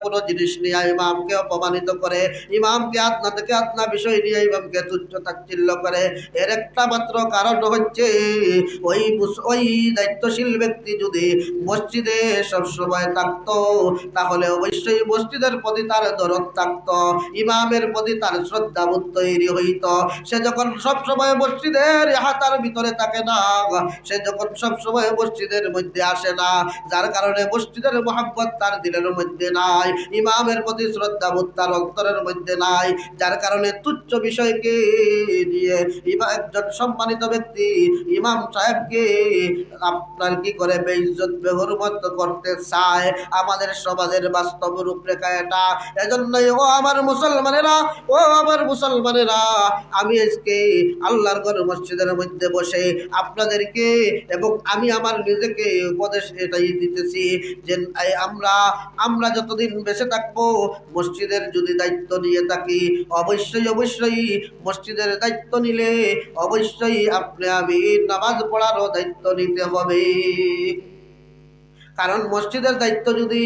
কোনো জিনিস নিয়ে ইমামকে অপমানিত করে, ইমামকে আদনা থেকে আদনা বিষয় নিয়ে ইমামকে তুচ্ছ তাচ্ছিল্য করে, এর একটা মাত্র কারণ হচ্ছে ওই দায়িত্বশীল ব্যক্তি যদি মসজিদে সবসময় থাকতো, তাহলে অবশ্যই মসজিদের প্রতি তার দরদ থাকতো, ইমামের প্রতি তার শ্রদ্ধাবোধ তৈরি হইত। সে যখন সবসময় মসজিদের হাতার ভিতরে থাকে না, সে যখন সবসময় মসজিদের মধ্যে আসে না, যার কারণে মসজিদের মোহাব্বত তার দিলের মধ্যে নাই, ইমামের প্রতি শ্রদ্ধাবোধ তার অন্তরের মধ্যে নাই, যার কারণে তুচ্ছ বিষয়কে নিয়ে একজন সম্মানিত ব্যক্তি ইমাম সাহেবকে আপনার কি করে বেইজ্জত বেহুরমত করতে চায়। আমাদের সমাজের বাস্তব রূপরেখা এটা। এজন্যই ও আমার মুসলমানেরা, আমি আজকে আল্লাহর ঘর মসজিদের মধ্যে বসে আপনাদেরকে এবং আমি আমার নিজেকে উপদেশ এটাই দিতেছি যে আমরা যতদিন বেঁচে থাকবো, মসজিদের যদি দায়িত্ব নিয়ে থাকি, অবশ্যই মসজিদের দায়িত্ব নিলে অবশ্যই আমি নামাজ পড়ারও দায়িত্ব নিতে হবে। কারণ মসজিদের দায়িত্ব যদি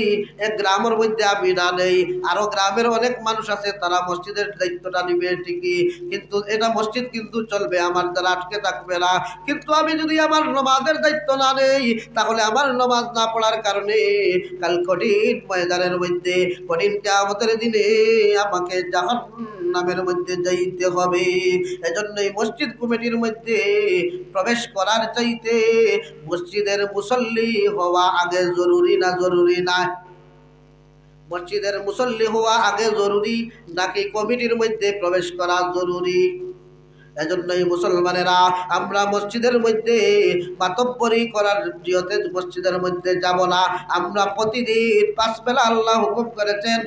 এক গ্রামের মধ্যে আমি না নেই, আরো গ্রামের অনেক মানুষ আছে তারা মসজিদের দায়িত্বটা নিবে ঠিকই, কিন্তু এটা মসজিদ কিন্তু চলবে, আমার দ্বারা আটকে থাকবে না। কিন্তু আমি যদি আমার নমাজের দায়িত্ব না নেই, তাহলে আমার নমাজ না পড়ার কারণে কাল কঠিন ময়দানের মধ্যে, কঠিন কিয়ামতের দিনে আমাকে জাহান্নামের মধ্যে যাইতে হবে। এজন্যই মসজিদ কমিটির মধ্যে প্রবেশ করার চাইতে মসজিদের মুসল্লি হওয়া আগে জরুরি না জরুরি না? মসজিদের মুসল্লি হওয়া আগে জরুরি নাকি কমিটির মধ্যে প্রবেশ করা জরুরি? এজন্যই মুসলমানেরা, আমরা মসজিদের মধ্যে মাতব্বরি করার নিয়তে মসজিদের মধ্যে যাব না। আমরা প্রতিদিন 5 বেলা আল্লাহ হুকুম করেছেন